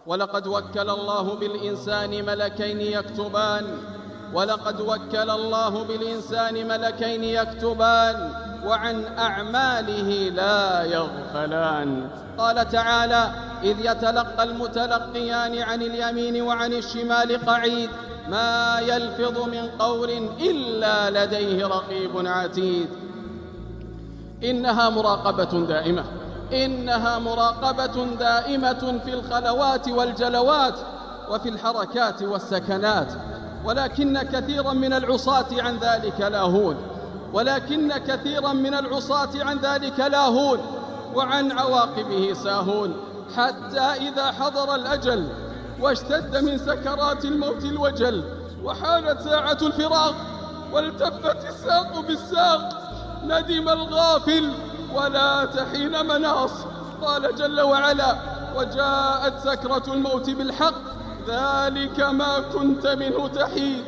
ولقد وكل الله بالإنسان ملكين يكتبان، ولقد وكل الله بالإنسان ملكين يكتبان وعن أعماله لا يغفلان. قال تعالى: إذ يتلقى المتلقيان عن اليمين وعن الشمال قعيد ما يلفظ من قول إلا لديه رقيب عتيد. إنها مراقبة دائمة، إنها مراقبة دائمة في الخلوات والجلوات وفي الحركات والسكنات، ولكن كثيرا من العصاة عن ذلك لاهون، ولكن كثيرا من العصاة عن ذلك لاهون وعن عواقبه ساهون، حتى إذا حضر الأجل واشتد من سكرات الموت الوجل وحانت ساعة الفراق والتفت الساق بالساق ندم الغافل ولا تحين مناص. قال جل وعلا: وجاءت سكرة الموت بالحق ذلك ما كنت منه تحيد.